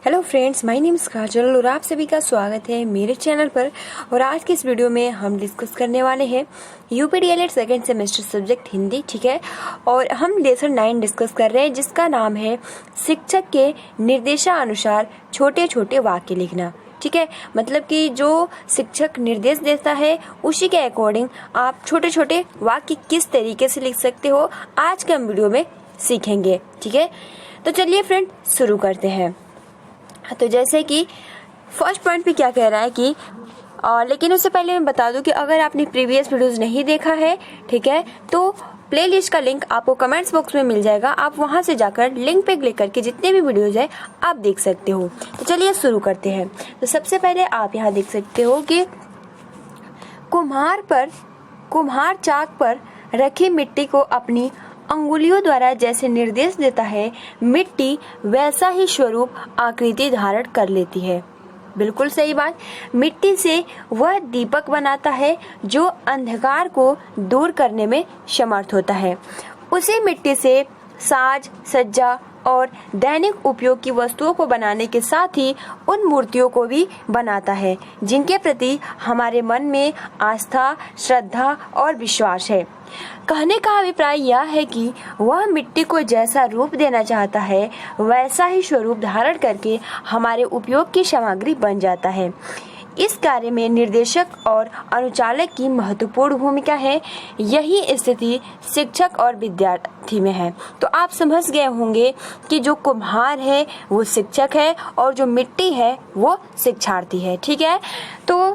Hello friends, my name is Kajal और आप सभी का स्वागत है मेरे चैनल पर। और आज की इस वीडियो में हम डिस्कस करने वाले हैं यूपीडीएलएड सेकेंड सेमेस्टर सब्जेक्ट हिंदी। ठीक है, और हम लेसन 9 डिस्कस कर रहे हैं जिसका नाम है शिक्षक के निर्देशानुसार छोटे छोटे वाक्य लिखना। ठीक है, मतलब कि जो शिक्षक निर्देश देता है उसी के अकॉर्डिंग आप छोटे छोटे वाक्य किस तरीके से लिख सकते हो आज के हम वीडियो में सीखेंगे। ठीक है, तो चलिए फ्रेंड शुरू करते हैं। तो जैसे कि फर्स्ट पॉइंट पे क्या कह रहा है कि लेकिन उससे पहले मैं बता दूं कि अगर आपने प्रीवियस वीडियोस नहीं देखा है, ठीक है, तो प्लेलिस्ट का लिंक आपको कमेंट्स बॉक्स में मिल जाएगा। आप वहां से जाकर लिंक पे क्लिक करके जितने भी वीडियोस है आप देख सकते हो। तो चलिए शुरू करते हैं। तो सबसे पहले आप यहाँ देख सकते हो कि कुम्हार चाक पर रखी मिट्टी को अपनी अंगुलियों द्वारा जैसे निर्देश देता है, मिट्टी वैसा ही स्वरूप आकृति धारण कर लेती है। बिल्कुल सही बात। मिट्टी से वह दीपक बनाता है जो अंधकार को दूर करने में समर्थ होता है। उसी मिट्टी से साज सज्जा और दैनिक उपयोग की वस्तुओं को बनाने के साथ ही उन मूर्तियों को भी बनाता है जिनके प्रति हमारे मन में आस्था, श्रद्धा और विश्वास है। कहने का अभिप्राय यह है कि वह मिट्टी को जैसा रूप देना चाहता है वैसा ही स्वरूप धारण करके हमारे उपयोग की सामग्री बन जाता है। इस कार्य में निर्देशक और अनुचालक की महत्वपूर्ण भूमिका है। यही स्थिति शिक्षक और विद्यार्थी में है। तो आप समझ गए होंगे कि जो कुम्हार है वो शिक्षक है और जो मिट्टी है वो शिक्षार्थी है। ठीक है, तो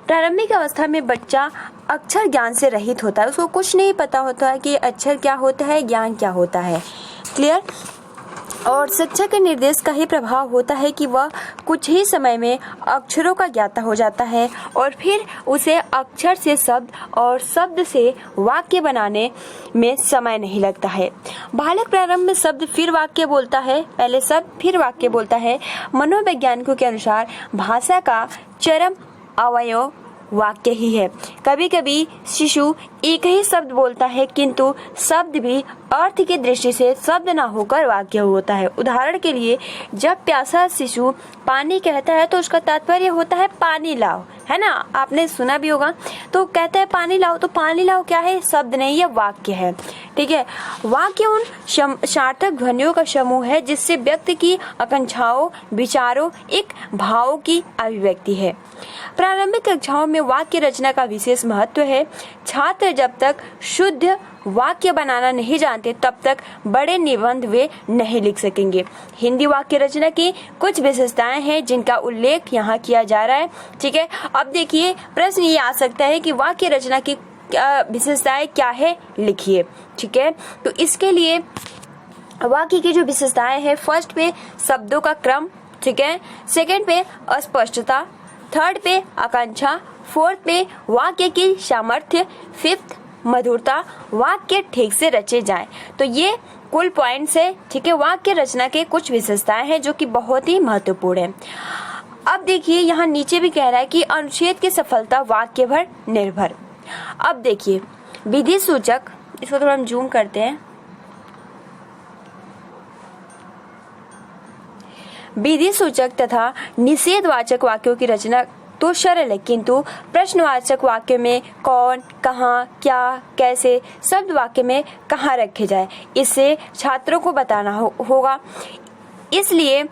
प्रारंभिक अवस्था में बच्चा अक्षर ज्ञान से रहित होता है। उसको कुछ नहीं पता होता है कि अक्षर क्या होता है, ज्ञान क्या होता है। क्लियर। और शिक्षक के निर्देश का ही प्रभाव होता है कि वह कुछ ही समय में अक्षरों का ज्ञाता हो जाता है और फिर उसे अक्षर से शब्द और शब्द से वाक्य बनाने में समय नहीं लगता है। बालक प्रारंभ में शब्द फिर वाक्य बोलता है, पहले शब्द फिर वाक्य बोलता है। मनोवैज्ञानिकों के अनुसार भाषा का चरम अवयव वाक्य ही है। कभी कभी शिशु एक ही शब्द बोलता है किंतु शब्द भी अर्थ की दृष्टि से शब्द ना होकर वाक्य होता है। उदाहरण के लिए जब प्यासा शिशु पानी कहता है तो उसका तात्पर्य होता है पानी लाओ, है ना, आपने सुना भी होगा। तो कहता है पानी लाओ, तो पानी लाओ क्या है, शब्द नहीं, यह वाक्य है। ठीक है, वाक्य उन सार्थक ध्वनियों का समूह है जिससे व्यक्ति की आकांक्षाओं, विचारों, एक भावों की अभिव्यक्ति है। प्रारंभिक कक्षाओं में वाक्य रचना का विशेष महत्व है। छात्र जब तक शुद्ध वाक्य बनाना नहीं जानते तब तक बड़े निबंध वे नहीं लिख सकेंगे। हिंदी वाक्य रचना की कुछ विशेषताएं हैं जिनका उल्लेख यहाँ किया जा रहा है। ठीक है, अब देखिए प्रश्न ये आ सकता है कि वाक्य रचना की विशेषताएं क्या है, लिखिए। ठीक है, तो इसके लिए वाक्य की जो विशेषताएं हैं, फर्स्ट पे शब्दों का क्रम, ठीक है, सेकंड पे अस्पष्टता, थर्ड पे आकांक्षा, फोर्थ पे वाक्य की सामर्थ्य, फिफ्थ मधुरता, वाक्य ठीक से रचे जाएं। तो ये कुल पॉइंट्स है। ठीक है, वाक्य रचना के कुछ विशेषताएं हैं जो कि बहुत ही महत्वपूर्ण है। अब देखिए यहाँ नीचे भी कह रहा है कि अनुच्छेद की सफलता वाक्य पर निर्भर। अब देखिए विधि सूचक, इसको थोड़ा हम जूम करते हैं। विधि सूचक तथा निषेधवाचक वाक्यों की रचना तो सरल है किंतु प्रश्नवाचक वाक्य में कौन, कहाँ, क्या, कैसे शब्द वाक्य में कहाँ रखे जाए, इससे छात्रों को बताना होगा। इसलिए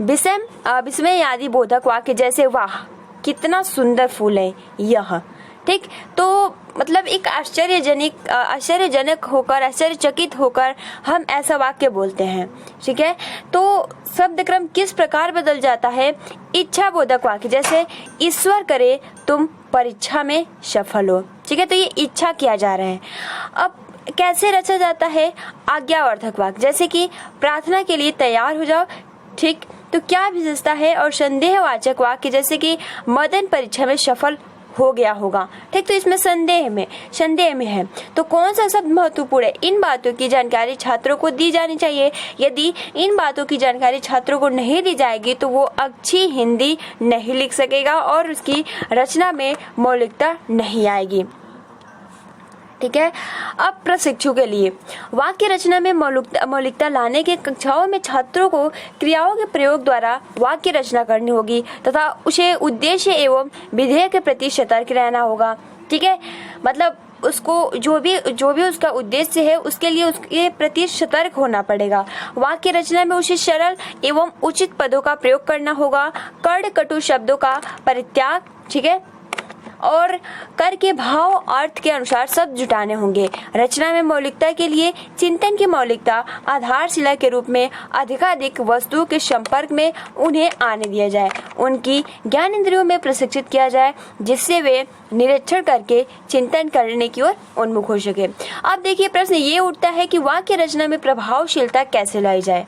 विस्मय आदि बोधक वाक्य जैसे वाह कितना सुंदर फूल है यह, ठीक, तो मतलब एक आश्चर्यजनक होकर, आश्चर्यचकित होकर हम ऐसा वाक्य बोलते हैं। ठीक है, तो शब्द क्रम किस प्रकार बदल जाता है। इच्छा बोधक वाक्य जैसे ईश्वर करे तुम परीक्षा में सफल हो। ठीक है, तो ये इच्छा किया जा रहा है। अब कैसे रचा जाता है। आज्ञावर्धक वाक्य जैसे कि प्रार्थना के लिए तैयार हो जाओ। ठीक, तो क्या विशेषता है। और संदेहवाचक वाक्य जैसे कि मदन परीक्षा में सफल हो गया होगा। ठीक, तो इसमें संदेह में है। तो कौन सा शब्द महत्वपूर्ण है, इन बातों की जानकारी छात्रों को दी जानी चाहिए। यदि इन बातों की जानकारी छात्रों को नहीं दी जाएगी तो वो अच्छी हिंदी नहीं लिख सकेगा और उसकी रचना में मौलिकता नहीं आएगी। ठीक है। अब प्रशिक्षु के लिए वाक्य रचना में मौलिकता लाने के कक्षाओं में छात्रों को क्रियाओं के प्रयोग द्वारा वाक्य रचना करनी होगी तथा उसे उद्देश्य एवं विधेय के प्रति सतर्क रहना होगा। ठीक है, मतलब उसको जो भी उसका उद्देश्य है उसके लिए उसके प्रति सतर्क होना पड़ेगा। वाक्य रचना में उसे सरल एवं उचित पदों का प्रयोग करना होगा। कड़ कटु शब्दों का परित्याग, ठीक है, और कर के भाव अर्थ के अनुसार शब्द जुटाने होंगे। रचना में मौलिकता के लिए चिंतन की मौलिकता आधारशिला के रूप में अधिकाधिक वस्तुओं के संपर्क में उन्हें आने दिया जाए, उनकी ज्ञान इंद्रियों में प्रशिक्षित किया जाए जिससे वे निरीक्षण करके चिंतन करने की ओर उन्मुख हो सके। अब देखिए प्रश्न ये उठता है कि वाक्य रचना में प्रभावशीलता कैसे लाई जाए।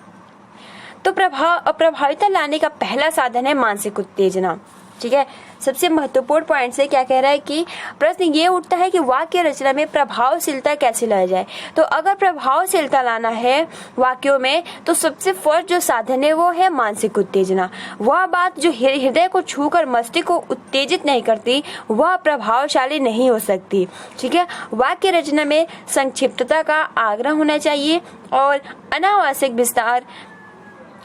तो प्रभाविता लाने का पहला साधन है मानसिक उत्तेजना। ठीक है, सबसे महत्वपूर्ण पॉइंट से क्या कह रहा है कि प्रश्न ये उठता है कि वाक्य रचना में प्रभावशीलता कैसे लाई जाए। तो अगर प्रभावशीलता लाना है वाक्यों में तो सबसे फर्स्ट जो साधन है वो है मानसिक उत्तेजना। वह बात जो हृदय को छूकर मस्तिष्क को उत्तेजित नहीं करती वह प्रभावशाली नहीं हो सकती। ठीक है, वाक्य रचना में संक्षिप्तता का आग्रह होना चाहिए और अनावश्यक विस्तार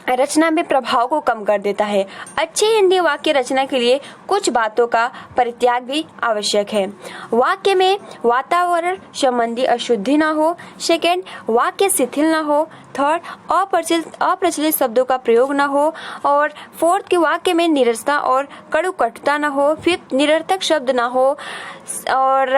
रचना में प्रभाव को कम कर देता है। अच्छी हिंदी वाक्य रचना के लिए कुछ बातों का परित्याग भी आवश्यक है। वाक्य में वातावरण संबंधी अशुद्धि ना हो। सेकेंड, वाक्य शिथिल ना हो। थर्ड, अप्रचलित शब्दों का प्रयोग ना हो। और फोर्थ, के वाक्य में नीरसता और कड़ुकटता ना हो। फिफ्थ, निरर्थक शब्द ना हो। और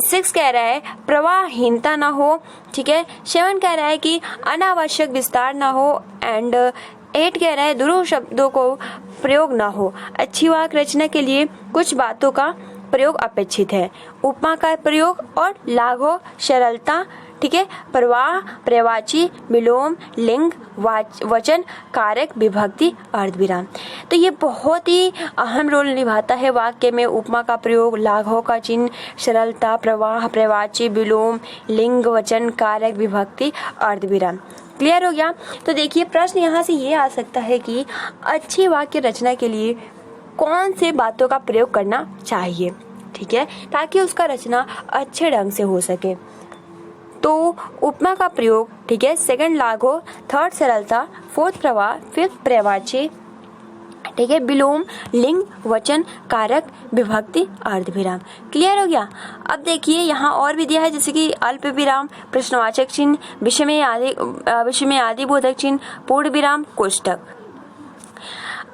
सिक्स कह रहा है प्रवाहहीनता ना हो। ठीक है, सेवन कह रहा है कि अनावश्यक विस्तार ना हो। एंड 8 कह रहा है दुरूह शब्दों को प्रयोग ना हो। अच्छी वाक्य रचना के लिए कुछ बातों का प्रयोग अपेक्षित है। उपमा का प्रयोग और लाघव, सरलता, ठीक है, प्रवाह, पर्यायवाची, विलोम, लिंग, वचन, कारक, विभक्ति, अर्धविराम। तो ये बहुत ही अहम रोल निभाता है वाक्य में। उपमा का प्रयोग, लाघव का चिन्ह, सरलता, प्रवाह, पर्यायवाची, विलोम, लिंग, वचन, कारक, विभक्ति, अर्धविराम। क्लियर हो गया। तो देखिए प्रश्न यहाँ से ये आ सकता है कि अच्छी वाक्य रचना के लिए कौन से बातों का प्रयोग करना चाहिए, ठीक है, ताकि उसका रचना अच्छे ढंग से हो सके। तो उपमा का प्रयोग, ठीक है, सेकंड लाघव, थर्ड सरलता, फोर्थ प्रवाह, फिफ्थ पर्यायवाची, ठीक है, विलोम, लिंग, वचन, कारक, विभक्ति, अर्धविराम। क्लियर हो गया। अब देखिए यहाँ और भी दिया है जैसे कि अल्प विराम, प्रश्नवाचक चिन्ह, विषय में आदि बोधक चिन्ह, पूर्ण विराम, कोष्टक।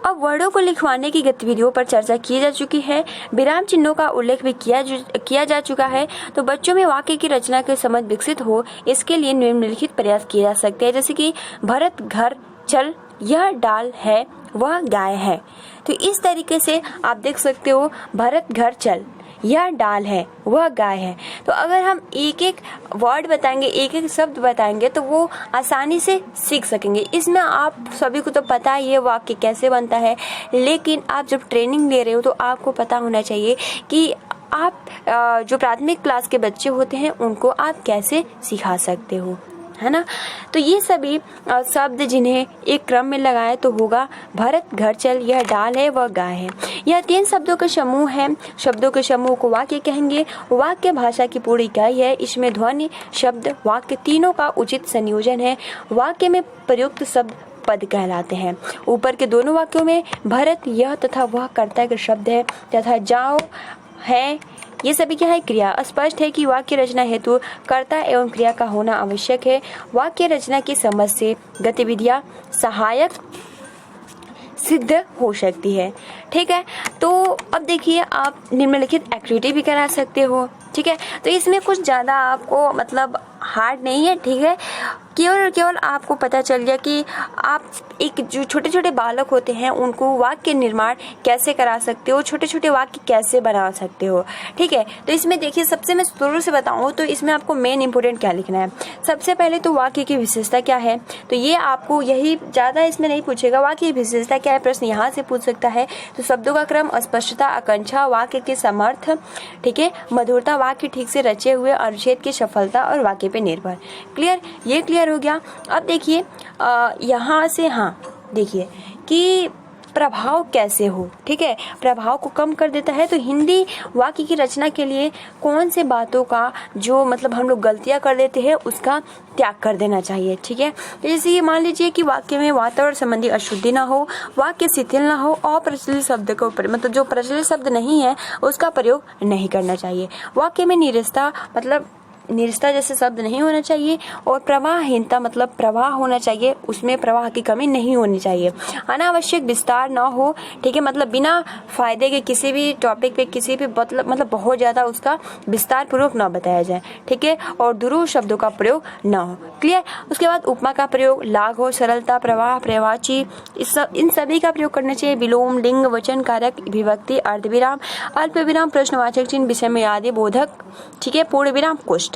अब वर्डों को लिखवाने की गतिविधियों पर चर्चा की जा चुकी है। विराम चिन्हों का उल्लेख भी किया जा चुका है। तो बच्चों में वाक्य की रचना की समझ विकसित हो इसके लिए निम्नलिखित प्रयास किए जा सकते हैं, जैसे कि भरत घर चल, यह डाल है, वह गाय है। तो इस तरीके से आप देख सकते हो, भरत घर चल, यह डाल है, वह गाय है। तो अगर हम एक एक वर्ड बताएंगे, एक एक शब्द बताएंगे तो वो आसानी से सीख सकेंगे। इसमें आप सभी को तो पता है ये वाक्य कैसे बनता है, लेकिन आप जब ट्रेनिंग ले रहे हो तो आपको पता होना चाहिए कि आप जो प्राथमिक क्लास के बच्चे होते हैं उनको आप कैसे सिखा सकते हो, है ना। तो ये सभी शब्द जिन्हें एक क्रम में लगाए तो होगा भरत घर चल, यह डाल है, वह गाय है। यह 3 शब्दों का समूह है। शब्दों के समूह को वाक्य कहेंगे। वाक्य भाषा की पूरी इकाई है। इसमें ध्वनि, शब्द, वाक्य तीनों का उचित संयोजन है। वाक्य में प्रयुक्त शब्द पद कहलाते हैं। ऊपर के दोनों वाक्यों में भरत, यह तथा वह कर्ता के शब्द है तथा जाओ है, ये सभी क्या है, क्रिया। स्पष्ट है कि वाक्य रचना हेतु कर्ता एवं क्रिया का होना आवश्यक है। वाक्य रचना की समझ से गतिविधियां सहायक सिद्ध हो सकती है। ठीक है, तो अब देखिए आप निम्नलिखित एक्टिविटी भी करा सकते हो। ठीक है, तो इसमें कुछ ज़्यादा आपको मतलब हार्ड नहीं है। ठीक है, केवल आपको पता चल गया कि आप एक जो छोटे छोटे बालक होते हैं उनको वाक्य निर्माण कैसे करा सकते हो, छोटे छोटे वाक्य कैसे बना सकते हो। ठीक है, तो इसमें देखिए सबसे मैं शुरू से बताऊं तो इसमें आपको मेन इंपोर्टेंट क्या लिखना है। सबसे पहले तो वाक्य की विशेषता क्या है, तो ये आपको यही ज़्यादा इसमें नहीं पूछेगा। वाक्य की विशेषता क्या है प्रश्न यहाँ से पूछ सकता है। तो शब्दों का क्रम, स्पष्टता, आकांक्षा, वाक्य के समर्थ, ठीक है, मधुरता, वाक्य ठीक से रचे हुए, अनुच्छेद की सफलता और वाक्य पे निर्भर। क्लियर, ये क्लियर हो गया। अब देखिए यहाँ से, हाँ देखिए कि प्रभाव कैसे हो, ठीक है, प्रभाव को कम कर देता है। तो हिंदी वाक्य की रचना के लिए कौन से बातों का जो मतलब हम लोग गलतियां कर देते हैं उसका त्याग कर देना चाहिए, ठीक है। तो जैसे ये मान लीजिए कि वाक्य में वातावरण संबंधी अशुद्धि ना हो, वाक्य शिथिल ना हो, अप्रचलित शब्द को मतलब जो प्रचलित शब्द नहीं है उसका प्रयोग नहीं करना चाहिए। वाक्य में निरस्ता मतलब निरस्ता जैसे शब्द नहीं होना चाहिए, और प्रवाहहीनता मतलब प्रवाह होना चाहिए, उसमें प्रवाह की कमी नहीं होनी चाहिए। अनावश्यक विस्तार ना हो, ठीक है, मतलब बिना फायदे के किसी भी टॉपिक पे किसी भी मतलब बहुत ज्यादा उसका विस्तार पूर्वक ना बताया जाए, ठीक है, और दुरूह शब्दों का प्रयोग ना हो। क्लियर। उसके बाद उपमा का प्रयोग, लाघ हो, सरलता, प्रवाह, प्रवाची, इन सभी का प्रयोग करना चाहिए। विलोम, लिंग, वचन, कारक, विभक्ति, अर्धविराम, अल्पविराम, प्रश्नवाचक चिन्ह, विषय में आदि बोधक, ठीक है, पूर्ण विराम, कोष्ठक,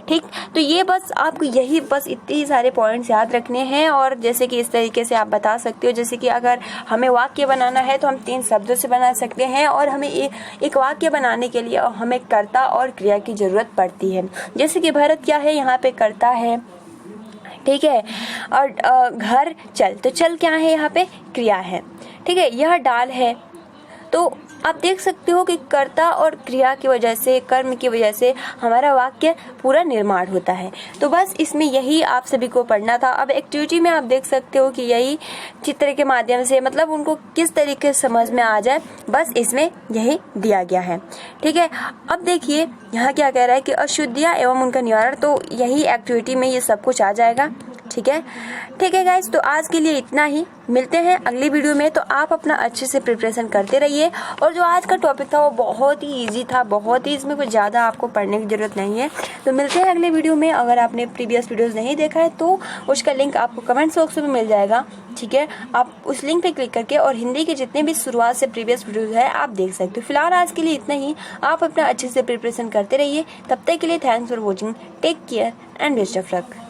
ठीक। तो ये बस आपको यही बस इतने ही सारे पॉइंट्स याद रखने हैं, और जैसे कि इस तरीके से आप बता सकते हो, जैसे कि अगर हमें वाक्य बनाना है तो हम 3 शब्दों से बना सकते हैं, और हमें एक वाक्य बनाने के लिए हमें कर्ता और क्रिया की जरूरत पड़ती है। जैसे कि भरत क्या है, यहाँ पे कर्ता है, ठीक है, और घर चल, तो चल क्या है, यहाँ पे क्रिया है, ठीक है। यह डाल है, तो आप देख सकते हो कि कर्ता और क्रिया की वजह से, कर्म की वजह से हमारा वाक्य पूरा निर्माण होता है। तो बस इसमें यही आप सभी को पढ़ना था। अब एक्टिविटी में आप देख सकते हो कि यही चित्र के माध्यम से मतलब उनको किस तरीके से समझ में आ जाए, बस इसमें यही दिया गया है, ठीक है। अब देखिए यहाँ क्या कह रहा है कि अशुद्धियाँ एवं उनका निवारण, तो यही एक्टिविटी में ये सब कुछ आ जाएगा, ठीक है। ठीक है गाइस, तो आज के लिए इतना ही, मिलते हैं अगली वीडियो में। तो आप अपना अच्छे से प्रिपरेशन करते रहिए, और जो आज का टॉपिक था वो बहुत ही इजी था, बहुत ही, इसमें कुछ ज़्यादा आपको पढ़ने की ज़रूरत नहीं है। तो मिलते हैं अगले वीडियो में। अगर आपने प्रीवियस वीडियोस नहीं देखा है तो उसका लिंक आपको कमेंट बॉक्स में मिल जाएगा, ठीक है। आप उस लिंक पे क्लिक करके और हिंदी के जितने भी शुरुआत से प्रीवियस वीडियोज है आप देख सकते हो। फिलहाल आज के लिए इतना ही, आप अपना अच्छे से प्रिपरेशन करते रहिए। तब तक के लिए thanks for watching, take care and best of luck.